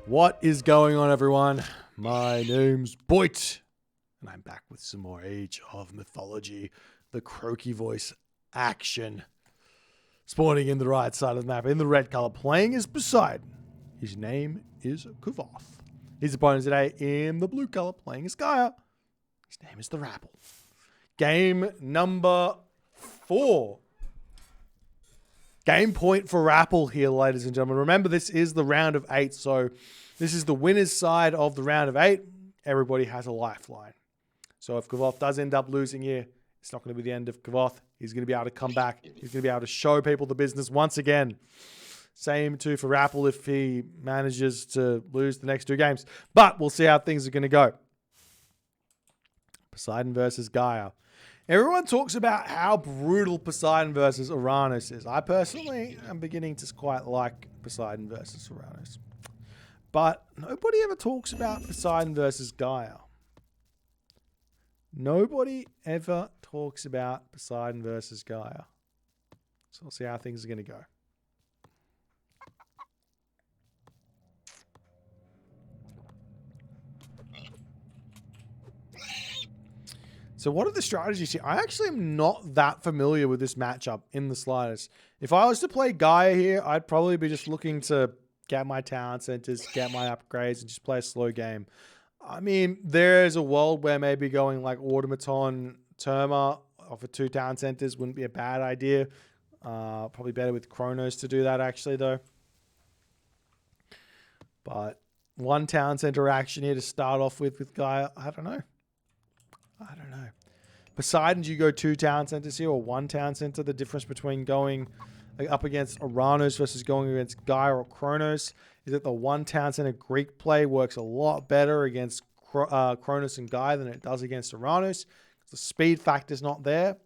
What is going on, everyone? My name's Boit, and I'm back with some more Age of Mythology, the croaky voice action. Spawning in the right side of the map, in the red color, playing as Poseidon. His name is Kvoth. His opponent today in the blue color, playing as Gaia. His name is the Rapl. Game number 4. Game point for Rapl here, ladies and gentlemen. Remember, this is the round of 8, so this is the winner's side of the round of 8. Everybody has a lifeline. So if Kvoth does end up losing here, it's not going to be the end of Kvoth. He's going to be able to come back. He's going to be able to show people the business once again. Same too for Rapl if he manages to lose the next 2 games. But we'll see how things are going to go. Poseidon versus Gaia. Everyone talks about how brutal Poseidon versus Uranus is. I personally am beginning to quite like Poseidon versus Uranus. But nobody ever talks about Poseidon versus Gaia. Nobody ever talks about Poseidon versus Gaia. So we'll see how things are going to go. So what are the strategies here? I actually am not that familiar with this matchup in the slightest. If I was to play Gaia here, I'd probably be just looking to get my talent centers, get my upgrades, and just play a slow game. I mean, there's a world where maybe going like Automaton, Terma for 2 talent centers wouldn't be a bad idea. Probably better with Chronos to do that actually though. But 1 talent center action here to start off with Gaia, I don't know. Poseidon, do you go 2 talent centers here or 1 talent center? The difference between going up against Uranus versus going against Gaia or Chronos is that the 1 talent center Greek play works a lot better against Chronos and Gaia than it does against Uranus. The speed factor is not there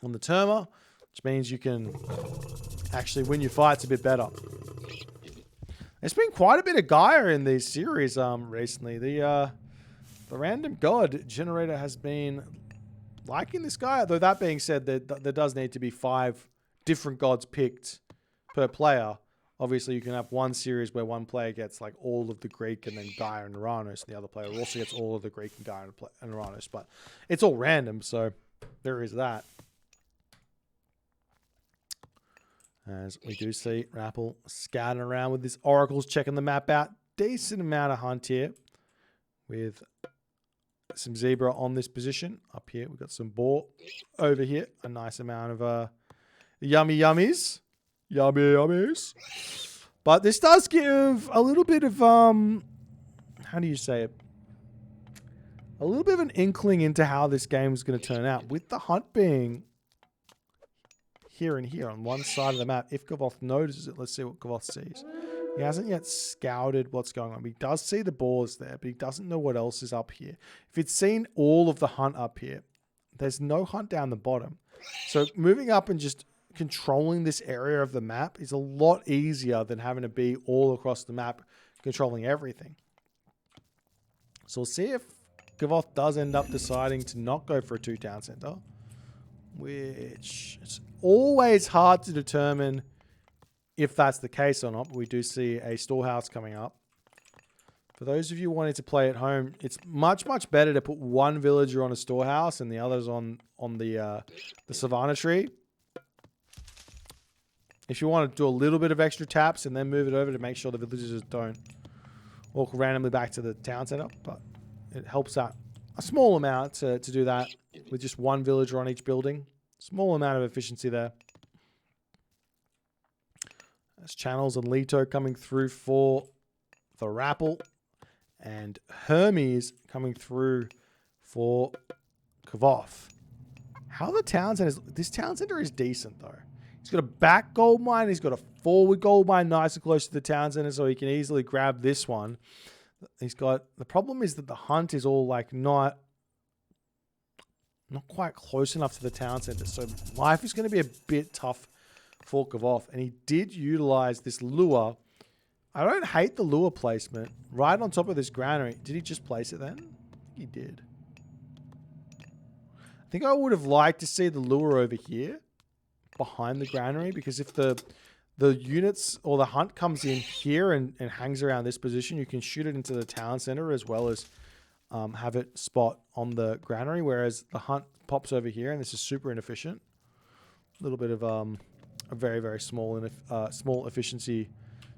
on the Terma, which means you can actually win your fights a bit better. There's been quite a bit of Gaia in these series recently. The random god generator has been liking this guy. Though that being said, there does need to be 5 different gods picked per player. Obviously, you can have one series where one player gets like all of the Greek and then Gaia and Uranus, and the other player also gets all of the Greek and Gaia and Uranus. But it's all random, so there is that. As we do see Rapl scouting around with his oracles, checking the map out. Decent amount of hunt here with some zebra on this position. Up here, we've got some boar. Over here, a nice amount of yummy yummies. Yummy yummies. But this does give a little bit of, how do you say it? A little bit of an inkling into how this game is going to turn out. With the hunt being here and here on one side of the map. If Kvoth notices it, let's see what Kvoth sees. He hasn't yet scouted what's going on. He does see the boars there, but he doesn't know what else is up here. If he'd seen all of the hunt up here, there's no hunt down the bottom. So moving up and just controlling this area of the map is a lot easier than having to be all across the map controlling everything. So we'll see if Kvoth does end up deciding to not go for a 2 town center, which it's always hard to determine if that's the case or not, but we do see a storehouse coming up. For those of you wanting to play at home, it's much, much better to put 1 villager on a storehouse and the others on the Savannah tree. If you want to do a little bit of extra taps and then move it over to make sure the villagers don't walk randomly back to the town center, but it helps out a small amount to do that with just 1 villager on each building. Small amount of efficiency there. There's Channels and Leto coming through for the Rapl. And Hermes coming through for Kvoth. How the town center is... This town center is decent, though. He's got a back gold mine. He's got a forward gold mine nice and close to the town center, so he can easily grab this one. He's got... The problem is that the hunt is all, like, not quite close enough to the town center. So life is going to be a bit tough for Kvoth, and he did utilize this lure. I don't hate the lure placement right on top of this granary. Did he just place it then? I think he did. I think I would have liked to see the lure over here behind the granary, because if the the units or the hunt comes in here and hangs around this position, you can shoot it into the town center as well as have it spot on the granary, whereas the hunt pops over here, and this is super inefficient. A little bit of a very, very small small efficiency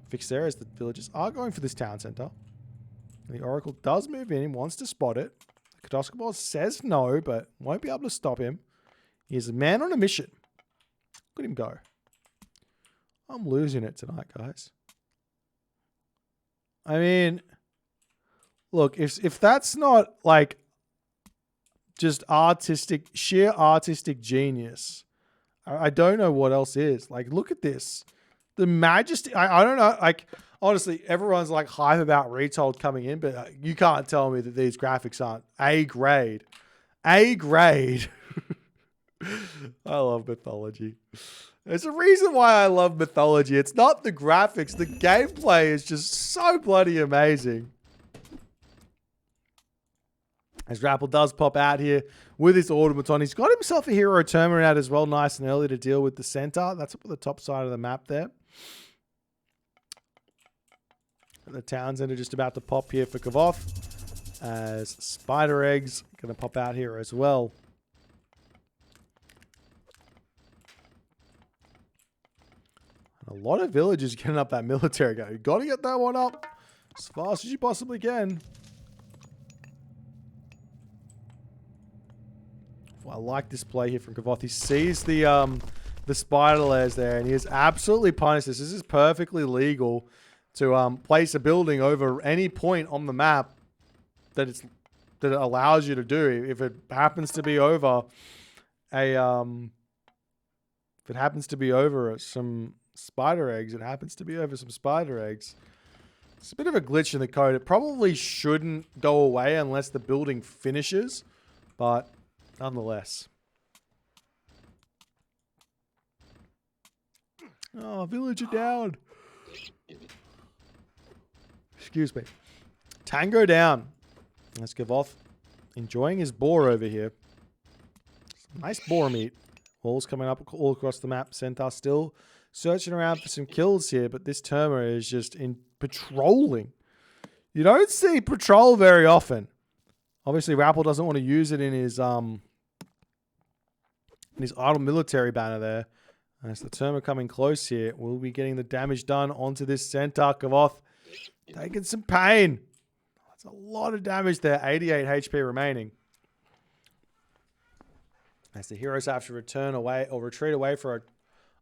fix there as the villagers are going for this town center. The Oracle does move in, wants to spot it. The Kadoskabos says no, but won't be able to stop him. He's a man on a mission. Look at him go. I'm losing it tonight, guys. I mean, look, if that's not like just sheer artistic genius, I don't know what else is. Like, look at this. The majesty, I don't know, like, honestly, everyone's like hype about Retold coming in, but you can't tell me that these graphics aren't A grade. A grade. I love mythology. There's a reason why I love mythology. It's not the graphics. The gameplay is just so bloody amazing. As Rapl does pop out here with his automaton. He's got himself a hero terminal out as well, nice and early to deal with the center. That's up at the top side of the map there. The Townsend are just about to pop here for Kvoth, as spider eggs going to pop out here as well. And a lot of villagers getting up that military guy. You got to get that one up as fast as you possibly can. I like this play here from Kvoth. He sees the spider layers there, and he is absolutely punished. This is perfectly legal to place a building over any point on the map that it allows you to do. If it happens to be over some spider eggs, it happens to be over some spider eggs. It's a bit of a glitch in the code. It probably shouldn't go away unless the building finishes, but nonetheless. Oh, villager down. Excuse me. Tango down. Let's give off. Enjoying his boar over here. Some nice boar meat. Walls coming up all across the map. Centaur still searching around for some kills here, but this Terma is just in patrolling. You don't see patrol very often. Obviously, Rapl doesn't want to use it in his idle military banner there. As the Terma coming close here, we'll be getting the damage done onto this Centaur. Kvoth taking some pain. That's a lot of damage there. 88 HP remaining. As the heroes have to return away or retreat away for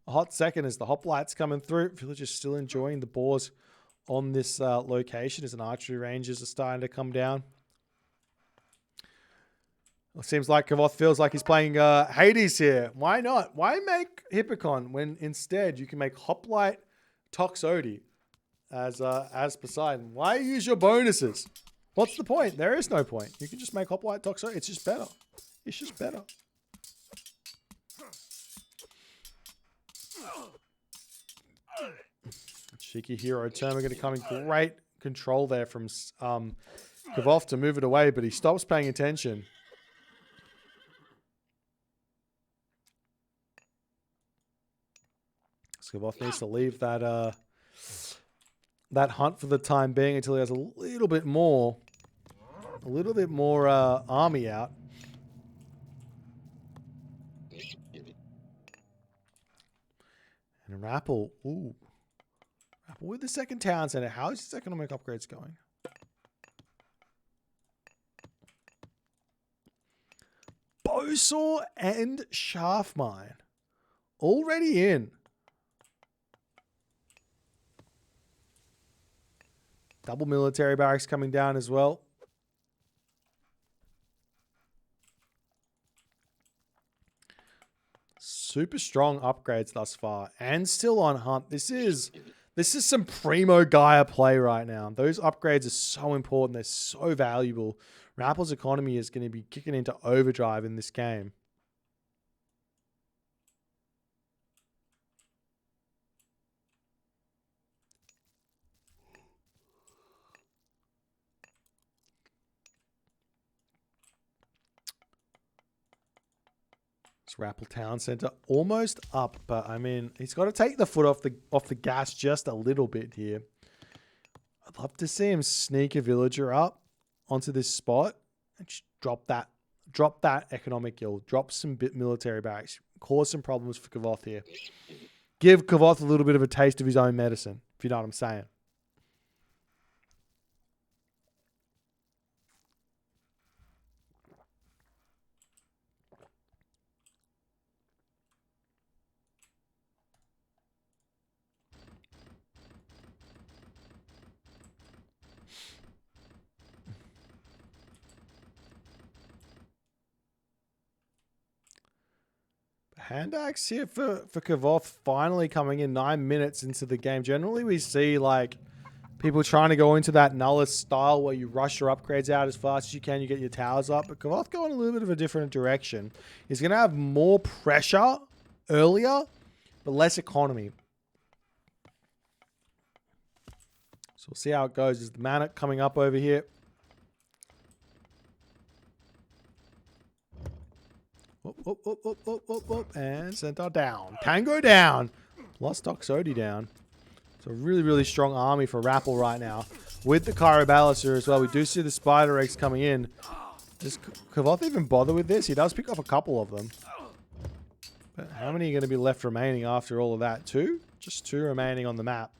a hot second as the hoplites coming through. Villagers still enjoying the boars on this location as an archery ranges are starting to come down. It seems like Kvoth feels like he's playing Hades here. Why not? Why make Hippocon when instead you can make Hoplite Toxodi as Poseidon? Why use your bonuses? What's the point? There is no point. You can just make Hoplite Toxodi. It's just better. It's just better. Cheeky hero term. We're going to come in great control there from Kvoth to move it away, but he stops paying attention. Kvoth needs to leave that that hunt for the time being until he has a little bit more army out. And Rapl, Rapl with the second town center. How is his economic upgrades going? Bowsaw and Shaft Mine already in. Double military barracks coming down as well. Super strong upgrades thus far. And still on hunt. This is some primo Gaia play right now. Those upgrades are so important. They're so valuable. Rapl's economy is going to be kicking into overdrive in this game. Rapl Town Center almost up, but I mean, he's got to take the foot off the gas just a little bit here. I'd love to see him sneak a villager up onto this spot and just drop that economic guild, drop some military barracks, cause some problems for Kvoth here. Give Kvoth a little bit of a taste of his own medicine, if you know what I'm saying. Hand axe here for Kvoth finally coming in 9 minutes into the game. Generally, we see like people trying to go into that nontheless style where you rush your upgrades out as fast as you can, you get your towers up. But Kvoth going a little bit of a different direction. He's going to have more pressure earlier, but less economy. So we'll see how it goes. Is the mana coming up over here? And Centaur down. Tango down. Plus Doxody down. It's a really, really strong army for Rapl right now. With the Kyrobalis as well. We do see the Spider Eggs coming in. Does Kvoth even bother with this? He does pick up a couple of them. But how many are going to be left remaining after all of that? 2? Just 2 remaining on the map.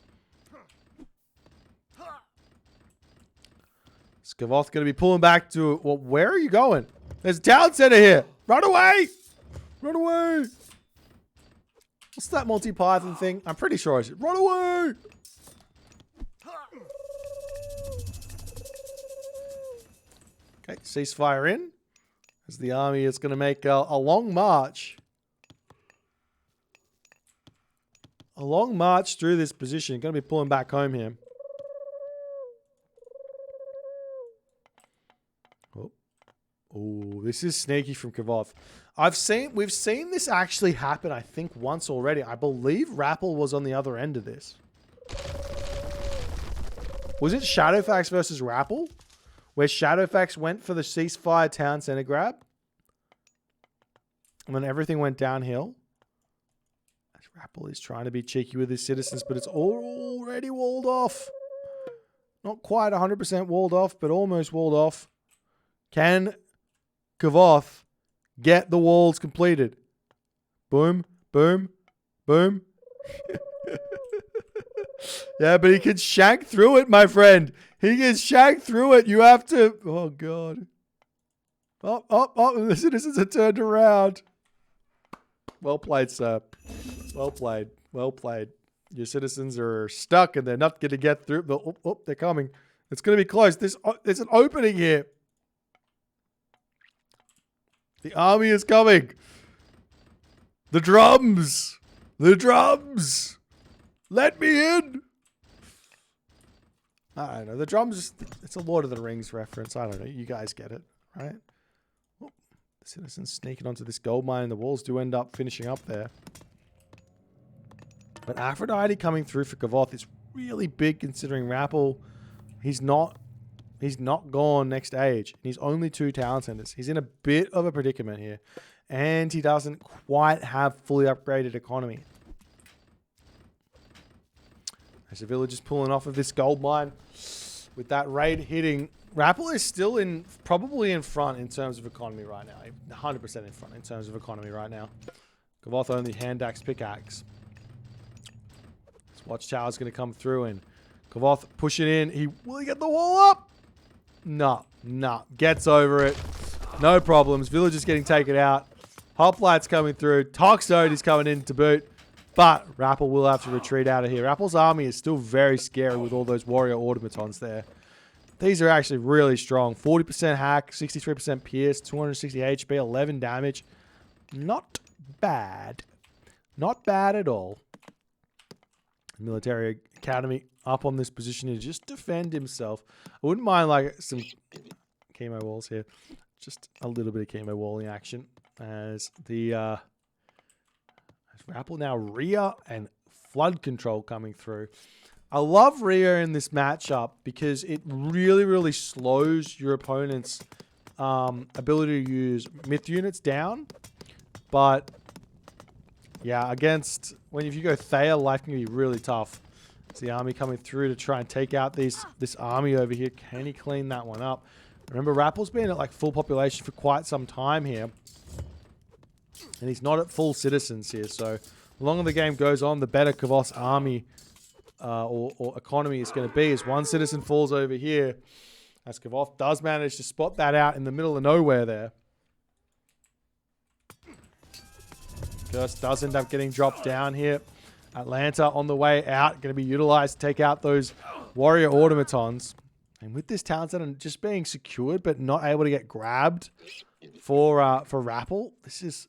Is Kvoth going to be pulling back to... Well, where are you going? There's a town center here. Run away! Run away! What's that Monty Python thing? I'm pretty sure I said, run away! Okay, ceasefire in. As the army is going to make a long march. A long march through this position. Going to be pulling back home here. Oh, this is sneaky from Kvoth. We've seen this actually happen, I think, once already. I believe Rapl was on the other end of this. Was it Shadowfax versus Rapl? Where Shadowfax went for the ceasefire town center grab? And then everything went downhill. As Rapl is trying to be cheeky with his citizens, but it's already walled off. Not quite 100% walled off, but almost walled off. Can Kvoth get the walls completed? Boom, boom, boom. Yeah, but he can shank through it, my friend. He can shank through it. You have to... Oh, God. Oh, the citizens are turned around. Well played, sir. Well played. Well played. Your citizens are stuck and they're not going to get through. Oh, they're coming. It's going to be close. There's an opening here. The army is coming. The drums. The drums. Let me in. I don't know. The drums, it's a Lord of the Rings reference. I don't know. You guys get it, right? Oh, the citizens sneaking onto this gold mine. The walls do end up finishing up there. But Aphrodite coming through for Kvoth is really big considering Rapl. He's not gone next age. He's only 2 town centers. He's in a bit of a predicament here. And he doesn't quite have fully upgraded economy. As the village is pulling off of this gold mine with that raid hitting. Rapl is still probably in front in terms of economy right now. 100% in front in terms of economy right now. Kvoth only hand axe pickaxe. This watchtower's going to come through and Kvoth push it in. Will he get the wall up? No. Gets over it. No problems. Village is getting taken out. Hoplites coming through. Toxody's coming in to boot. But Rapl will have to retreat out of here. Rappl's army is still very scary with all those warrior automatons there. These are actually really strong. 40% hack, 63% pierce, 260 HP, 11 damage. Not bad. Not bad at all. Military Academy up on this position to just defend himself. I wouldn't mind like some chemo walls here. Just a little bit of chemo walling action as the Rapl now Rhea and flood control coming through. I love Rhea in this matchup because it really, really slows your opponent's ability to use myth units down. But yeah, against if you go Thea, life can be really tough. It's the army coming through to try and take out this army over here. Can he clean that one up? Remember, Rapl's been at like full population for quite some time here. And he's not at full citizens here. So the longer the game goes on, the better Kvoth's army or economy is going to be. As one citizen falls over here, as Kvoth does manage to spot that out in the middle of nowhere there. Curse does end up getting dropped down here. Atlanta on the way out, going to be utilized to take out those warrior automatons. And with this town center just being secured but not able to get grabbed for Rapl, this is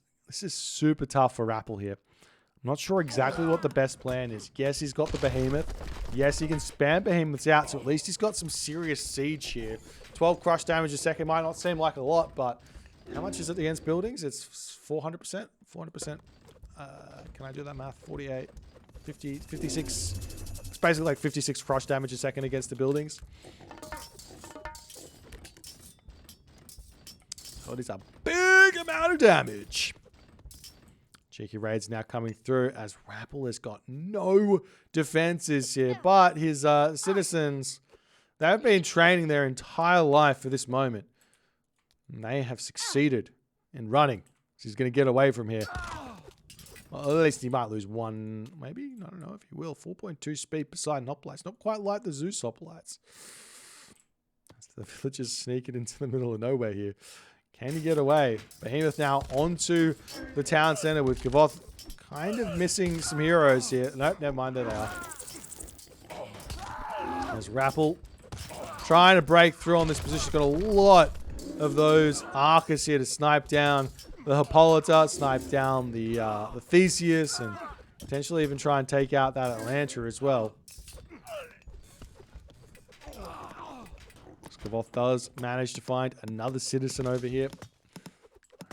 super tough for Rapl here. I'm not sure exactly what the best plan is. Yes, he's got the behemoth. Yes, he can spam behemoths out, so at least he's got some serious siege here. 12 crush damage a second might not seem like a lot, but how much is it against buildings? It's 400%. 400%. Can I do that math? 48, 50, 56. It's basically like 56 crush damage a second against the buildings. So it is a big amount of damage. Cheeky raids now coming through as Rapl has got no defenses here, but his citizens, they've been training their entire life for this moment. And they have succeeded in running. So he's going to get away from here. Well, at least he might lose one, maybe? I don't know if he will. 4.2 speed Poseidon hoplites. Not quite like the Zeus hoplites. The villagers sneaking into the middle of nowhere here. Can he get away? Behemoth now onto the town center with Kvoth kind of missing some heroes here. Nope, never mind. There they are. There's Rapl trying to break through on this position. Got a lot of those Arcus here to snipe down the Hippolyta, snipe down the Theseus, and potentially even try and take out that Atlanta as well. Kvoth does manage to find another citizen over here.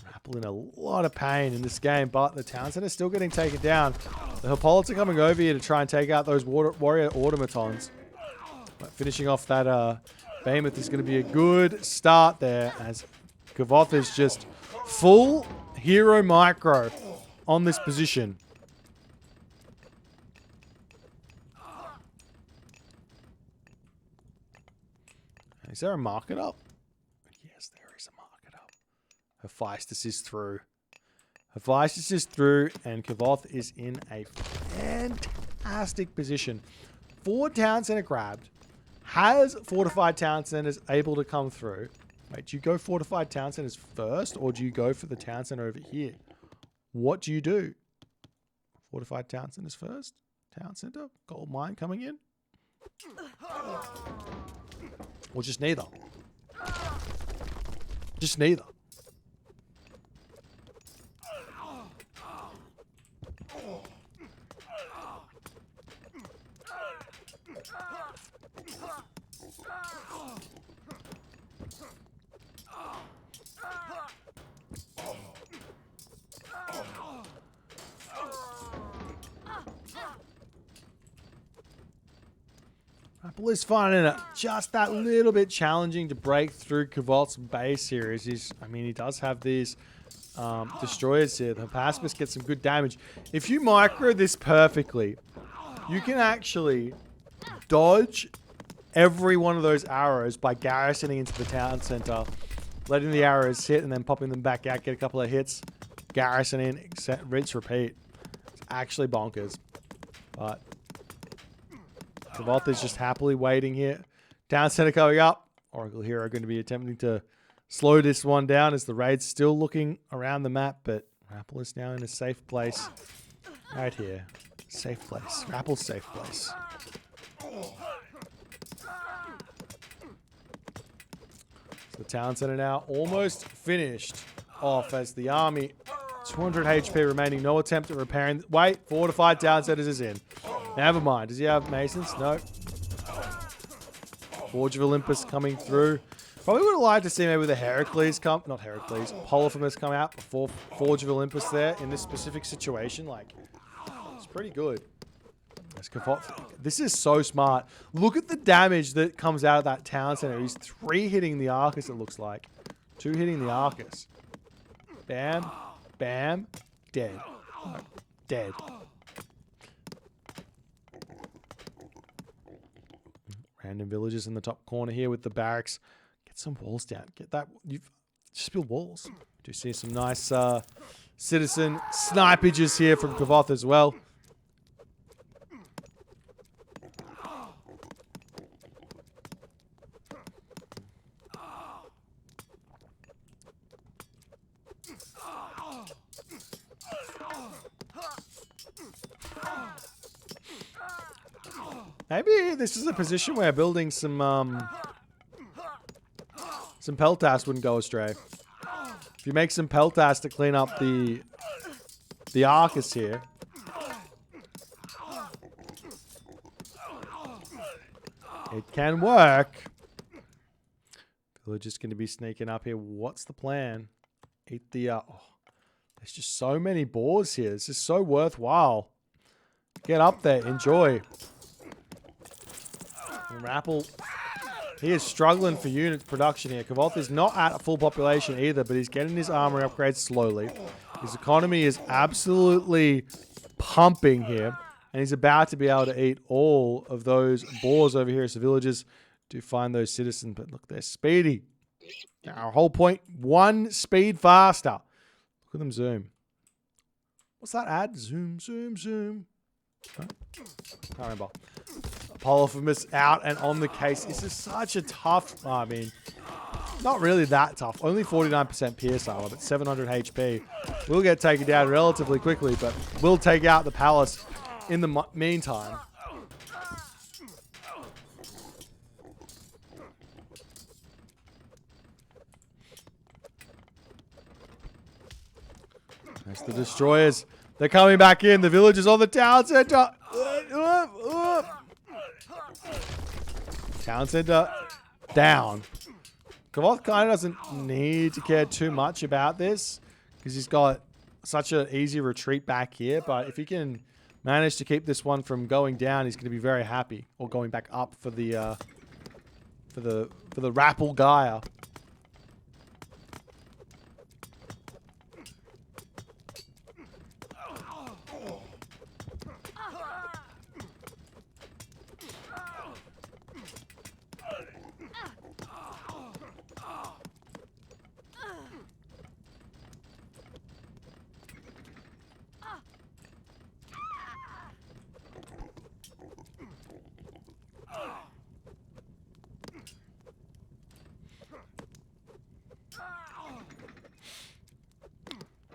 Rapl in a lot of pain in this game, but the town center is still getting taken down. The Hippolyta coming over here to try and take out those warrior automatons. But finishing off that behemoth is going to be a good start there, as Kvoth is just full hero micro on this position. Is there a market up? Yes, there is a market up. Hephaestus is through. Hephaestus is through, and Kvoth is in a fantastic position. 4 town center grabbed. Has fortified town centers able to come through. Wait, do you go fortified town centers first, or do you go for the town center over here? What do you do? Fortified town centers first? Town center? Gold mine coming in? Or just neither. Just neither. Rapl is finding it just that little bit challenging to break through Kvoth's base here. He does have these destroyers here. The Hephaestus gets some good damage. If you micro this perfectly, you can actually dodge every one of those arrows by garrisoning into the town center, letting the arrows hit and then popping them back out, get a couple of hits, garrison in, rinse, repeat. It's actually bonkers. But Kvoth is just happily waiting here. Town center coming up. Oracle Hero going to be attempting to slow this one down as the raid's still looking around the map, but Rapl is now in a safe place. Right here. Safe place. Rapl's safe place. So the town center now almost finished off as the army, 200 HP remaining, no attempt at repairing. Wait, fortified town centers is in. Never mind. Does he have masons? No. Forge of Olympus coming through. Probably would have liked to see maybe the Heracles come, not Heracles, Polyphemus come out before Forge of Olympus there in this specific situation. Like, it's pretty good. This is so smart. Look at the damage that comes out of that town center. He's 3 hitting the Arcus, it looks like. 2 hitting the Arcus. Bam, Bam. Dead. Dead. Random villagers in the top corner here with the barracks. Get some walls down. Get that. You've just build walls. Do see some nice citizen snipages here from Kvoth as well. Maybe this is a position where building some peltas wouldn't go astray. If you make some peltas to clean up the Arcus here. It can work. Villager's going to be sneaking up here. What's the plan? Eat the... oh, there's just so many boars here. This is so worthwhile. Get up there. Enjoy. And Rapl, he is struggling for unit production here. Kvoth is not at a full population either, but he's getting his armory upgrades slowly. His economy is absolutely pumping here. And he's about to be able to eat all of those boars over here as the villagers do find those citizens. But look, they're speedy. Now, our whole point, one speed faster. Look at them zoom. What's that ad? Zoom, zoom, zoom. Huh? Can't remember. Polyphemus out and on the case. This is such a tough... I mean, not really that tough. Only 49% pierce armor, but 700 HP. We'll get taken down relatively quickly, but we'll take out the palace in the meantime. That's the destroyers. They're coming back in. The villagers on the town center. Town center down. Kvoth kind of doesn't need to care too much about this because he's got such an easy retreat back here. But if he can manage to keep this one from going down, he's going to be very happy. Or going back up for the Rapl Gaia.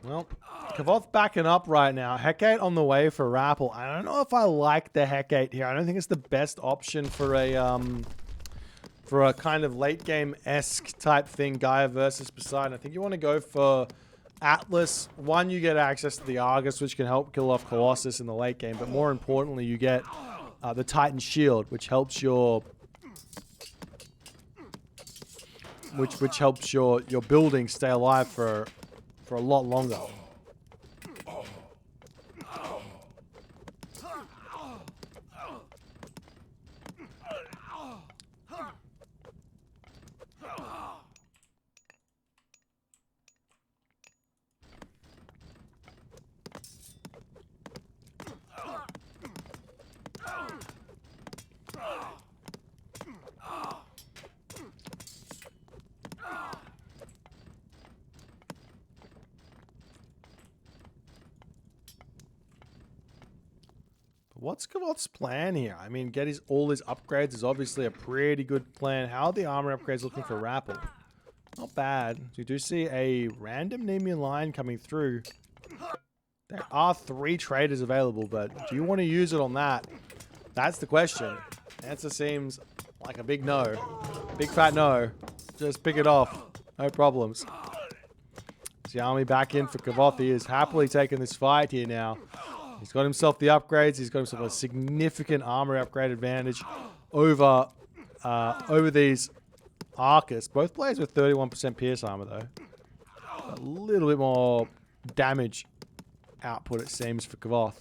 Well, Kvoth backing up right now. Hecate on the way for Rapl. I don't know if I like the Hecate here. I don't think it's the best option for a kind of late game-esque type thing, Gaia versus Poseidon. I think you want to go for Atlas. One, you get access to the Argus, which can help kill off Colossus in the late game. But more importantly, you get the Titan Shield, which helps your which helps your building stay alive for a lot longer. What's Kvoth's plan here? I mean, get all his upgrades is obviously a pretty good plan. How are the armor upgrades looking for Rapl? Not bad. So you do see a random Nemean line coming through. There are 3 traders available, but do you want to use it on that? That's the question. Answer seems like a big no. Big fat no. Just pick it off. No problems. It's the army back in for Kvoth. He is happily taking this fight here now. He's got himself the upgrades. He's got himself a significant armor upgrade advantage over these Arcus. Both players with 31% pierce armor, though. A little bit more damage output, it seems, for Kvoth.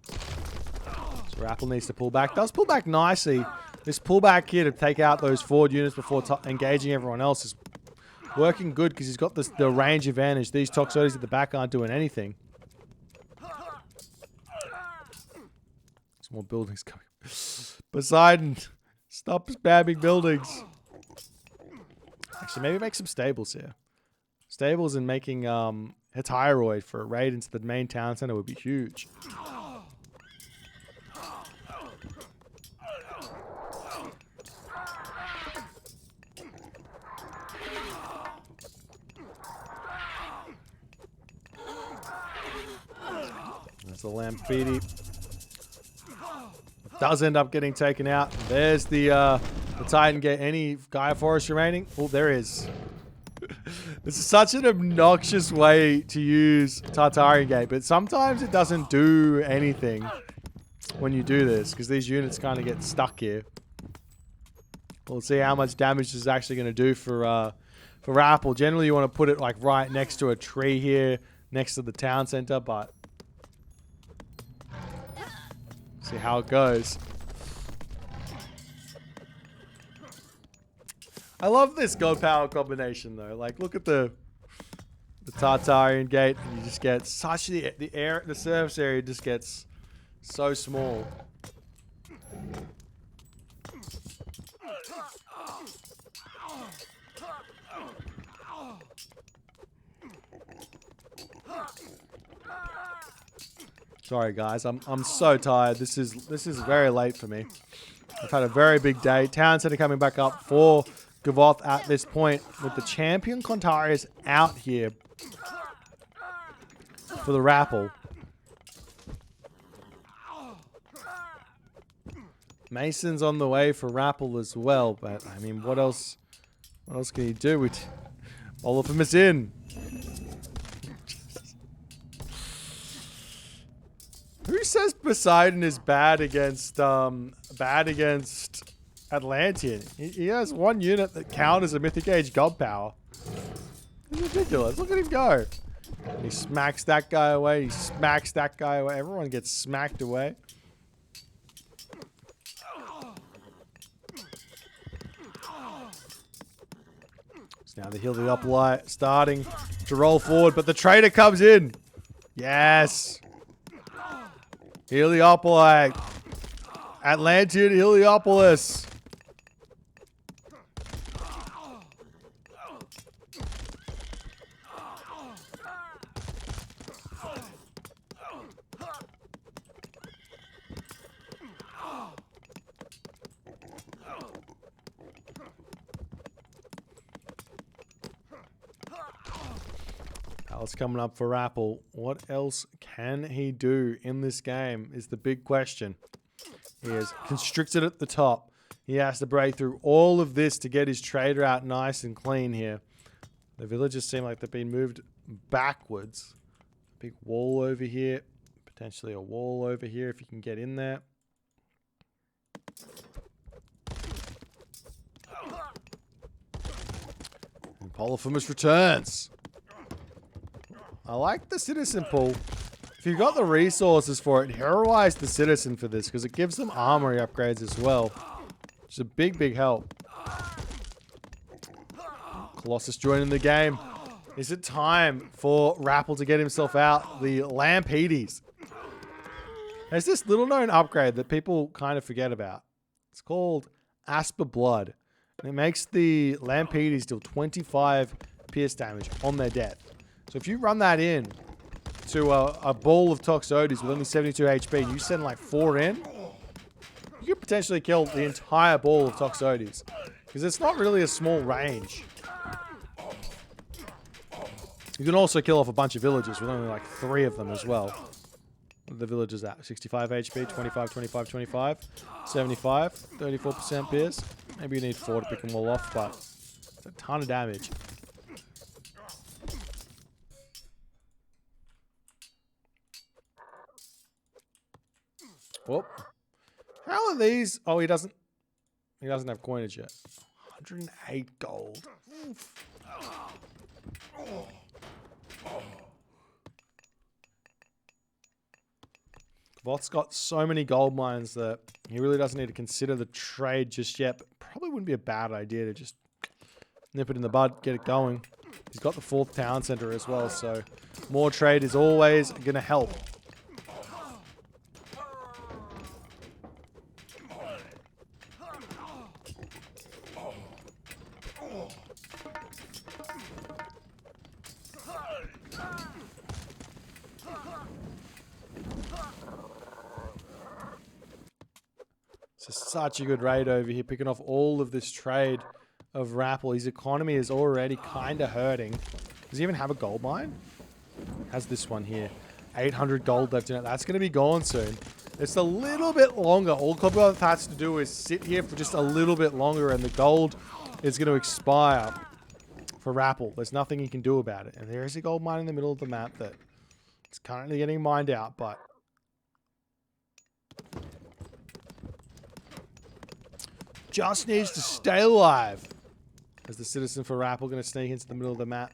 So Rapl needs to pull back. Does pull back nicely. This pullback here to take out those forward units before engaging everyone else is Working good because he's got the range advantage. These Toxotes at the back aren't doing anything. Some more buildings coming. Poseidon, stop spamming buildings. Actually, maybe make some stables here. Stables and making Hetaeroid for a raid into the main town center would be huge. There's the Lamphidi. Does end up getting taken out. There's the Titan Gate. Any Gaia Forest remaining? Oh, there is. This is such an obnoxious way to use Tartarian Gate, but sometimes it doesn't do anything when you do this, because these units kind of get stuck here. We'll see how much damage this is actually going to do for Rapl. Generally, you want to put it like right next to a tree here, next to the town center, but see how it goes. I love this god power combination though. Like, look at the Tartarian Gate, and you just get such the surface area just gets so small. Sorry guys, I'm so tired. This is very late for me. I've had a very big day. Town center coming back up for Kvoth at this point, with the champion Contarius out here for the Rapl. Mason's on the way for Rapl as well, but I mean, what else can he do? All of them is in. Who says Poseidon is bad against Atlantean? He has one unit that counters a Mythic Age God power. It's ridiculous. Look at him go. He smacks that guy away. He smacks that guy away. Everyone gets smacked away. So now the Heliopolis starting to roll forward, but the traitor comes in. Yes. Heliopolis. Atlantean Heliopolis. What's coming up for Rapl? What else can he do in this game is the big question. He is constricted at the top. He has to break through all of this to get his trader out nice and clean here. The villagers seem like they've been moved backwards. Big wall over here. Potentially a wall over here if you can get in there. And Polyphemus returns. I like the citizen pool. If you've got the resources for it, heroize the citizen for this, because it gives them armory upgrades as well. It's a big, big help. Colossus joining the game. Is it time for Rapl to get himself out? The Lamphidi. There's this little known upgrade that people kind of forget about. It's called Asper Blood. And it makes the Lamphidi deal 25 pierce damage on their death. So if you run that in to a ball of Toxotes with only 72 HP, and you send like 4 in, you could potentially kill the entire ball of Toxotes. Because it's not really a small range. You can also kill off a bunch of villagers with only like 3 of them as well. What are the villagers at? 65 HP, 25, 25, 25, 75, 34% pierce. Maybe you need 4 to pick them all off, but it's a ton of damage. Whoop. How are these? Oh, he doesn't have coinage yet. 108 gold. Kvoth's got so many gold mines that he really doesn't need to consider the trade just yet, but probably wouldn't be a bad idea to just nip it in the bud, get it going. He's got the 4th town center as well, so more trade is always going to help. It's such a good raid over here, picking off all of this trade of Rapl. His economy is already kind of hurting. Does he even have a gold mine? Has this one here. 800 gold left in it. That's going to be gone soon. It's a little bit longer. All Kvoth has to do is sit here for just a little bit longer, and the gold is going to expire for Rapl. There's nothing he can do about it. And there is a gold mine in the middle of the map that is currently getting mined out, but just needs to stay alive. As the citizen for Rapl going to sneak into the middle of the map.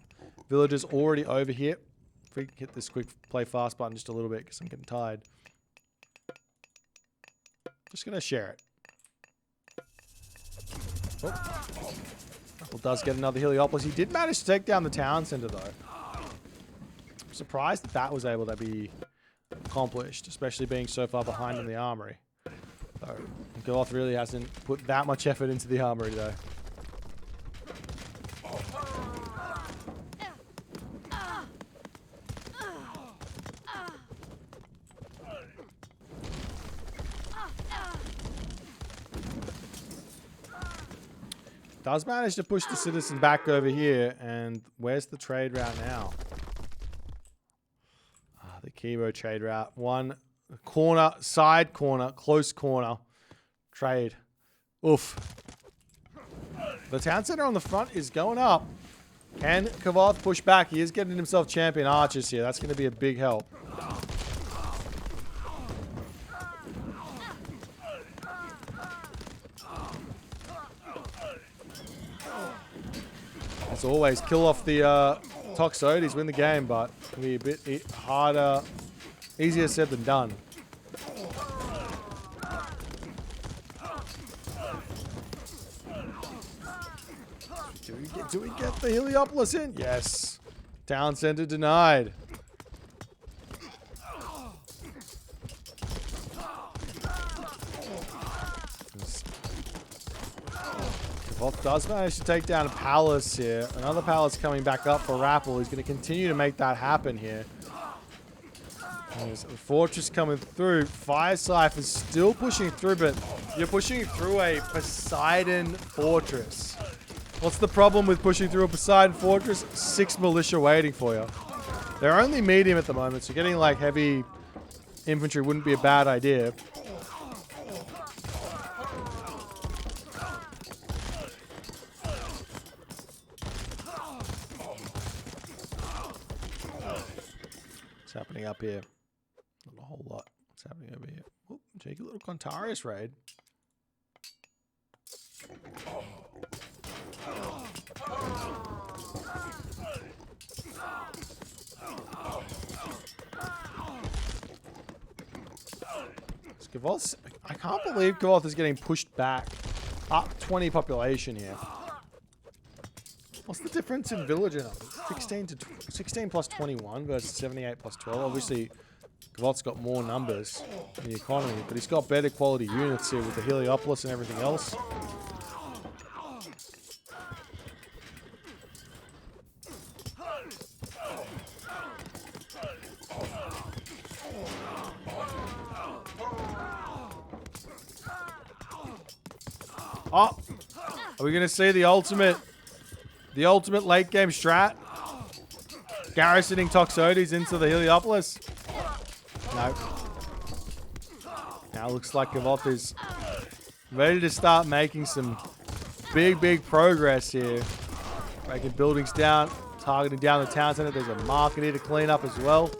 Villagers already over here. If we can hit this quick play fast button just a little bit because I'm getting tired. Just going to share it. Oh. Rapl does get another Heliopolis. He did manage to take down the town center though. I'm surprised that was able to be accomplished, especially being so far behind in the armory. So, Kvoth really hasn't put that much effort into the armory though. Does manage to push the citizen back over here, and where's the trade route now? The Kavo trade route. One corner, side corner, close corner trade. Oof. The town center on the front is going up. Can Kvoth push back? He is getting himself champion archers here. That's going to be a big help. As always, kill off the Toxotes, win the game, but it'll be a bit harder, easier said than done. Do we get the Heliopolis in? Yes. Town center denied. Kvoth does manage to take down a palace here. Another palace coming back up for Rapl. He's going to continue to make that happen here. There's a fortress coming through. Fire Scythe is still pushing through, but you're pushing through a Poseidon fortress. What's the problem with pushing through a Poseidon fortress? 6 militia waiting for you. They're only medium at the moment, so getting like heavy infantry wouldn't be a bad idea. What's happening up here? Not a whole lot. What's happening over here? Oh, cheeky little Contarius raid. Kvoth, I can't believe Kvoth is getting pushed back up 20 population here. What's the difference in villager numbers? 16 plus 21 versus 78 plus 12. Obviously, Kvoth's got more numbers in the economy, but he's got better quality units here with the Heliopolis and everything else. Oh, are we going to see the ultimate late game strat? Garrisoning Toxotes into the Heliopolis? No. Now it looks like Kvoth is ready to start making some big progress here. Breaking buildings down, targeting down the town center. There's a market here to clean up as well.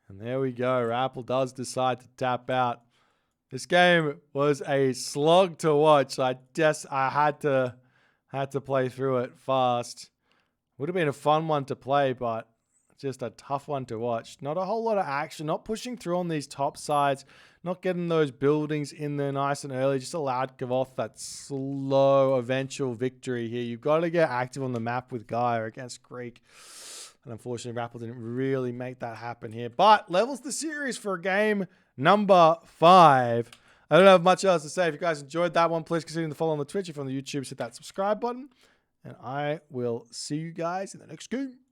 There we go. Rapl does decide to tap out. This game was a slog to watch. I had to play through it fast. Would have been a fun one to play, but just a tough one to watch. Not a whole lot of action, not pushing through on these top sides, not getting those buildings in there nice and early. Just allowed Kvoth that slow eventual victory here. You've got to get active on the map with Gaia against Greek. And unfortunately, Rapl didn't really make that happen here. But levels the series for game number 5. I don't have much else to say. If you guys enjoyed that one, please consider to follow on the Twitch. If you're on the YouTube, hit that subscribe button. And I will see you guys in the next game.